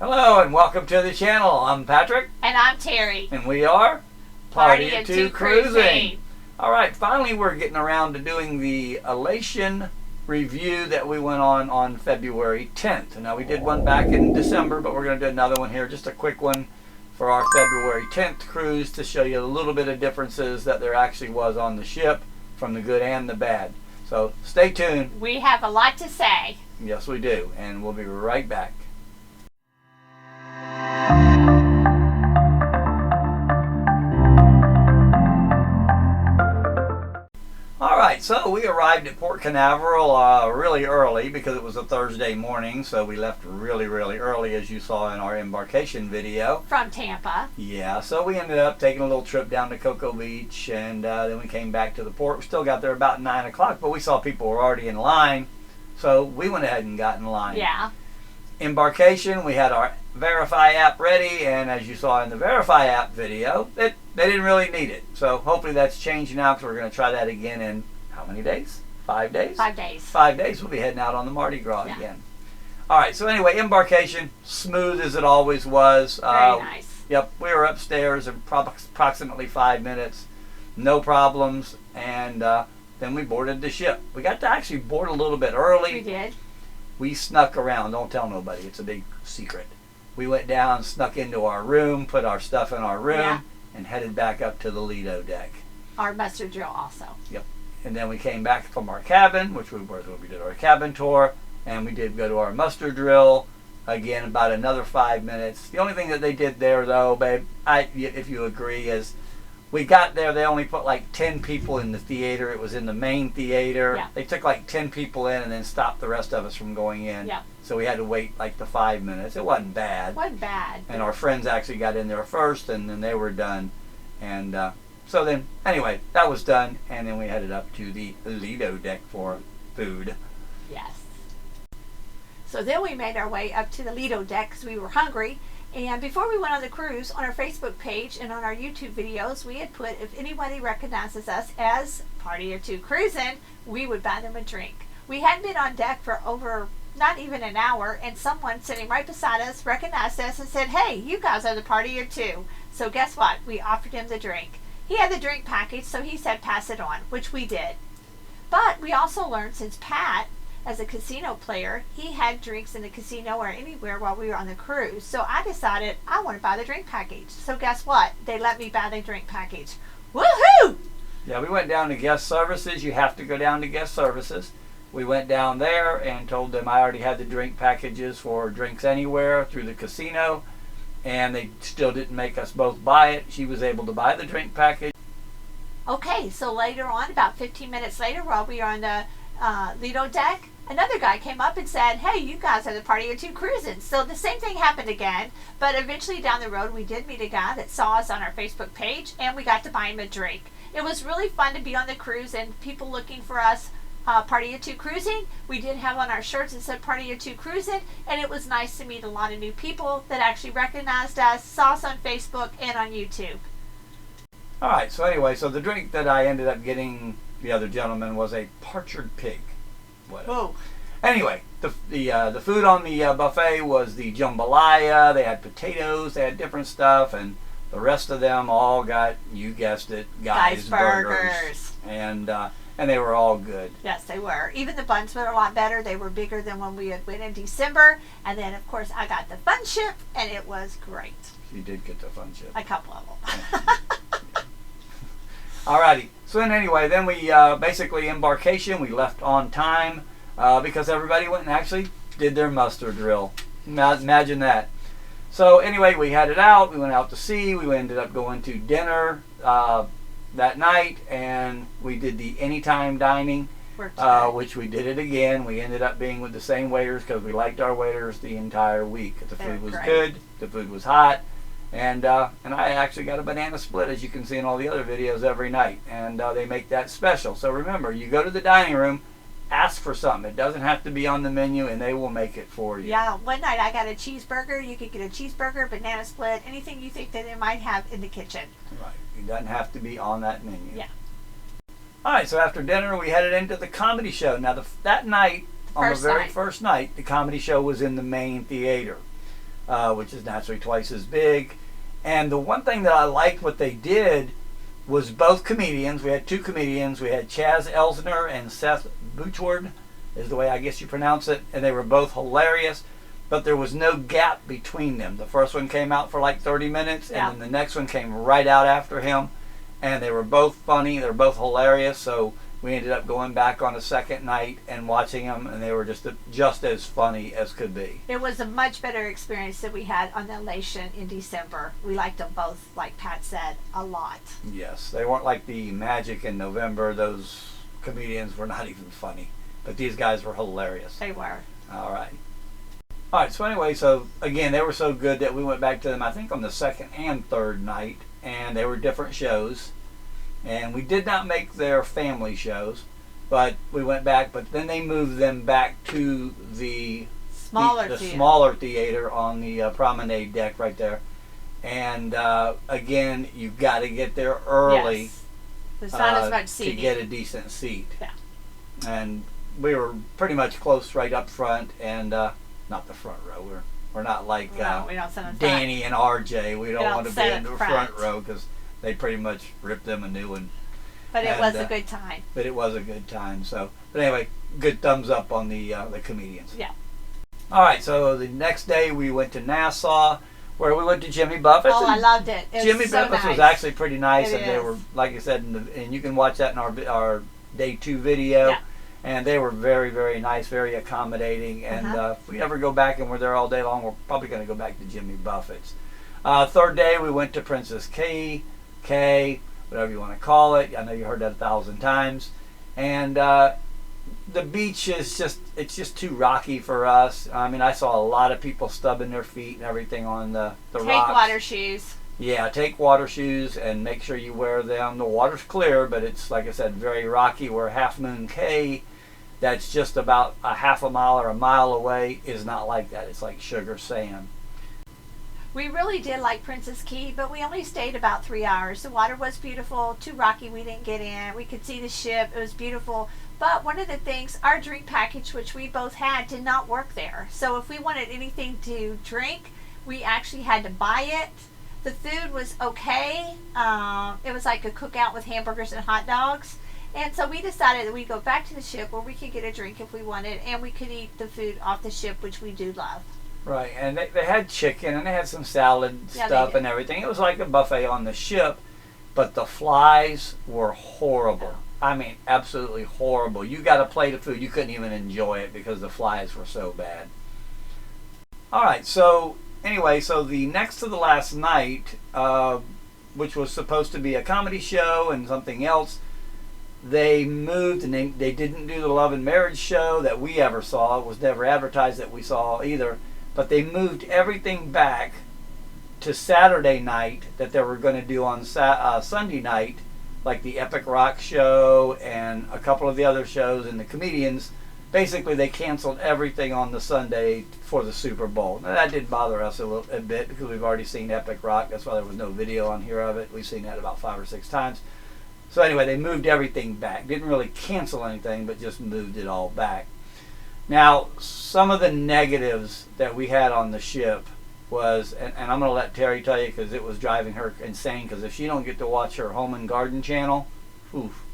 Hello and welcome to the channel. I'm Patrick. And I'm Terry. And we are Party of Two Cruising. Alright, finally we're getting around to doing the Elation review that we went on February 10th. Now we did one back in December, but we're going to do another one here, just a quick one for our February 10th cruise to show you a little bit of differences that there actually was on the ship from the good and the bad. So stay tuned. We have a lot to say. Yes, we do. And we'll be right back. Alright, so we arrived at Port Canaveral really early because it was a Thursday morning, so we left really early, as you saw in our embarkation video. From Tampa. Yeah, so we ended up taking a little trip down to Cocoa Beach, and then we came back to the port. We still got there about 9 o'clock, but we saw people were already in line, so we went ahead and got in line. Yeah. Embarkation, we had our Verify app ready, and as you saw in the Verify app video, they didn't really need it. So hopefully that's changed now, because we're going to try that again in how many days? 5 days? 5 days. 5 days. We'll be heading out on the Mardi Gras again. Alright, so anyway, embarkation, smooth as it always was. Very nice. Yep, we were upstairs in approximately 5 minutes. No problems, and then we boarded the ship. We got to actually board a little bit early. We did. We snuck around. Don't tell nobody. It's a big secret. We went down, snuck into our room, put our stuff in our room, and headed back up to the Lido deck. Our muster drill also. Yep. And then we came back from our cabin, which we did our cabin tour, and we did go to our muster drill again about another 5 minutes. The only thing that they did there, though, babe, if you agree, is we got there, they only put like 10 people in the theater. It was in the main theater. Yeah. They took like 10 people in and then stopped the rest of us from going in. Yeah. So we had to wait like the 5 minutes. It wasn't bad. Wasn't bad. And our friends actually got in there first, and then they were done. And so then, anyway, that was done. And then we headed up to the Lido deck for food. Yes. So then we made our way up to the Lido deck because we were hungry. And before we went on the cruise, on our Facebook page and on our YouTube videos, we had put, if anybody recognizes us as Party of Two Cruising, we would buy them a drink. We hadn't been on deck for over not even an hour, and someone sitting right beside us recognized us and said, "Hey, you guys are the Party of Two." So guess what? We offered him the drink. He had the drink package, so he said pass it on, which we did. But we also learned, since Pat, as a casino player, he had drinks in the casino or anywhere while we were on the cruise. So I decided I want to buy the drink package. So guess what? They let me buy the drink package. Woohoo! Yeah, we went down to guest services. You have to go down to guest services. We went down there and told them I already had the drink packages for drinks anywhere through the casino, and they still didn't make us both buy it. She was able to buy the drink package. Okay, so later on, about 15 minutes later, while we were on the Lido deck, another guy came up and said, "Hey, you guys are the Party of Two Cruising." So the same thing happened again, but eventually down the road we did meet a guy that saw us on our Facebook page, and we got to buy him a drink. It was really fun to be on the cruise and people looking for us, Party of Two Cruising. We did have on our shirts that said Party of Two Cruising, and it was nice to meet a lot of new people that actually recognized us, saw us on Facebook and on YouTube. Alright, so anyway, so the drink that I ended up getting the other gentleman was a partridge pig. Whatever. Whoa. Anyway, the food on the buffet was the jambalaya. They had potatoes, they had different stuff, and the rest of them all got, you guessed it, guys burgers. And they were all good. Yes, they were. Even the buns were a lot better. They were bigger than when we had went in December. And then, of course, I got the fun chip, and it was great. You did get the fun chip. A couple of them. Alrighty. So then anyway, then we basically embarkation. We left on time because everybody went and actually did their muster drill. Imagine that. So anyway, we headed out. We went out to sea. We ended up going to dinner that night, and we did the anytime dining, which we did it again. We ended up being with the same waiters because we liked our waiters the entire week. The food was good. The food was hot. And I actually got a banana split, as you can see in all the other videos, every night. And they make that special. So remember, you go to the dining room, ask for something. It doesn't have to be on the menu, and they will make it for you. Yeah, one night I got a cheeseburger. You could get a cheeseburger, banana split, anything you think that they might have in the kitchen. Right. It doesn't have to be on that menu. Yeah. All right, so after dinner, we headed into the comedy show. Now, that night, on the very first night, the comedy show was in the main theater. which is naturally twice as big. And the one thing that I liked what they did was both comedians. We had two comedians. We had Chaz Elsner and Seth Butchward, is the way I guess you pronounce it. And they were both hilarious, but there was no gap between them. The first one came out for like 30 minutes, and then the next one came right out after him. And they were both funny. They were both hilarious. So we ended up going back on a second night and watching them, and they were just as funny as could be. It was a much better experience than we had on the Elation in December. We liked them both, like Pat said, a lot. Yes, they weren't like the Magic in November. Those comedians were not even funny, but these guys were hilarious. They were. All right. All right, so anyway, so again, they were so good that we went back to them, I think, on the second and third night, and they were different shows. And we did not make their family shows, but we went back. But then they moved them back to the smaller theater on the promenade deck right there. And again, you've got to get there early. Yes. There's not as much seating to get a decent seat. Yeah. And we were pretty much close right up front, and not the front row. We're not like we don't sit in Danny and RJ. We don't want to be in the front row because they pretty much ripped them a new one. But it was a good time. But it was a good time. So, but anyway, good thumbs up on the comedians. Yeah. All right. So the next day we went to Nassau, where we went to Jimmy Buffett's. Oh, I loved it. Jimmy Buffett's was actually pretty nice, and is. they were, like I said, and you can watch that in our day 2 video. Yeah. And they were very, very nice, very accommodating. And if we ever go back and we're there all day long, we're probably going to go back to Jimmy Buffett's. Third day we went to Princess Cay, whatever you want to call it. I know you heard that 1,000 times. And the beach is just too rocky for us. I mean, I saw a lot of people stubbing their feet and everything on the rocks. Take water shoes. Yeah, take water shoes and make sure you wear them. The water's clear, but it's, like I said, very rocky. Where Half Moon Cay, that's just about a half a mile or a mile away, is not like that. It's like sugar sand. We really did like Princess Cay, but we only stayed about 3 hours. The water was beautiful, too rocky, we didn't get in. We could see the ship, it was beautiful. But one of the things, our drink package, which we both had, did not work there. So if we wanted anything to drink, we actually had to buy it. The food was okay. It was like a cookout with hamburgers and hot dogs. And so we decided that we'd go back to the ship where we could get a drink if we wanted, and we could eat the food off the ship, which we do love. Right, and they had chicken, and they had some salad stuff and everything. It was like a buffet on the ship, but the flies were horrible. I mean, absolutely horrible. You got a plate of food, you couldn't even enjoy it because the flies were so bad. All right, so anyway, so the next to the last night, which was supposed to be a comedy show and something else, they moved, and they didn't do the Love and Marriage show that we ever saw. It was never advertised that we saw either. But they moved everything back to Saturday night that they were going to do on Sunday night, like the Epic Rock show and a couple of the other shows and the comedians. Basically, they canceled everything on the Sunday for the Super Bowl. Now, that did bother us a bit because we've already seen Epic Rock. That's why there was no video on here of it. We've seen that about 5 or 6 times. So anyway, they moved everything back. Didn't really cancel anything, but just moved it all back. Now, some of the negatives that we had on the ship was, and I'm going to let Terry tell you because it was driving her insane, because if she don't get to watch her Home and Garden channel, oof,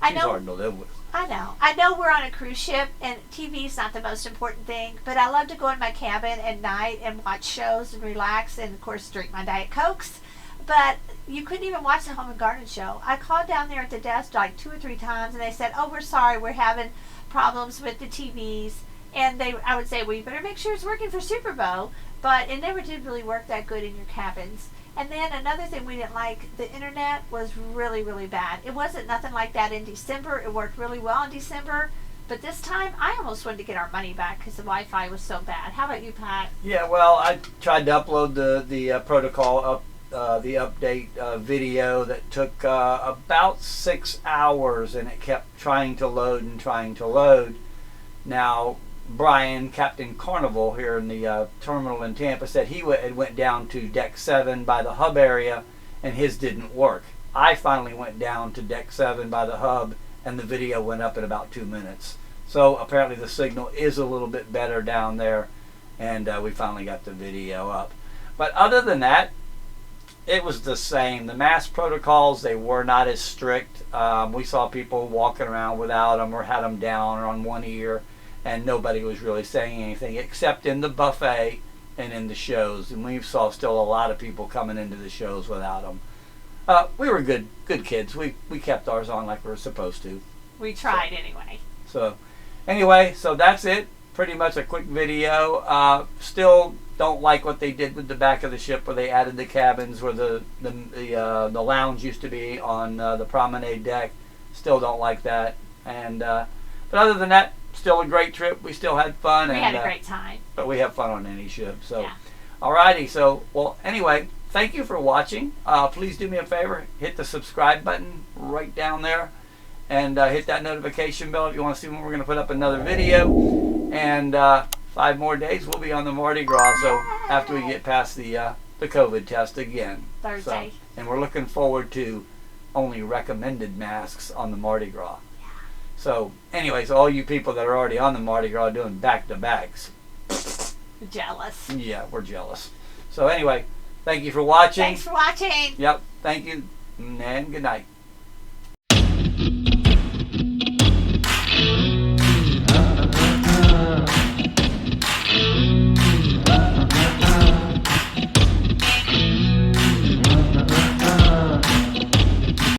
she's hard to live with. I know we're on a cruise ship, and TV's not the most important thing, but I love to go in my cabin at night and watch shows and relax, and of course drink my Diet Cokes. But you couldn't even watch the Home and Garden show. I called down there at the desk like 2 or 3 times, and they said, "Oh, we're sorry, we're having problems with the TVs." And I would say, "Well, you better make sure it's working for Super Bowl." But it never did really work that good in your cabins. And then another thing we didn't like, the internet was really, really bad. It wasn't nothing like that in December. It worked really well in December. But this time, I almost wanted to get our money back because the Wi-Fi was so bad. How about you, Pat? Yeah, well, I tried to upload the protocol the update video that took about 6 hours, and it kept trying to load and trying to load. Now, Brian, Captain Carnival here in the terminal in Tampa, said he went down to deck 7 by the hub area, and his didn't work. I finally went down to deck 7 by the hub, and the video went up in about 2 minutes. So apparently the signal is a little bit better down there. and we finally got the video up. But other than that, it was the same. The mask protocols, they were not as strict. We saw people walking around without them or had them down or on one ear, and nobody was really saying anything except in the buffet and in the shows. And we saw still a lot of people coming into the shows without them. We were good kids. We kept ours on like we were supposed to. We tried anyway. So anyway, so that's it. Pretty much a quick video. Still don't like what they did with the back of the ship, where they added the cabins where the lounge used to be on the promenade deck. Still don't like that. And but other than that, still a great trip. We still had fun. We had a great time. But we have fun on any ship. So, yeah. Alrighty. So, well, anyway, thank you for watching. Please do me a favor. Hit the subscribe button right down there. And hit that notification bell if you want to see when we're going to put up another video. And 5 more days, we'll be on the Mardi Gras. So after we get past the COVID test again. Thursday. So, and we're looking forward to only recommended masks on the Mardi Gras. Yeah. So anyways, all you people that are already on the Mardi Gras doing back-to-backs. Jealous. Yeah, we're jealous. So anyway, thank you for watching. Thanks for watching. Yep, thank you, and good night.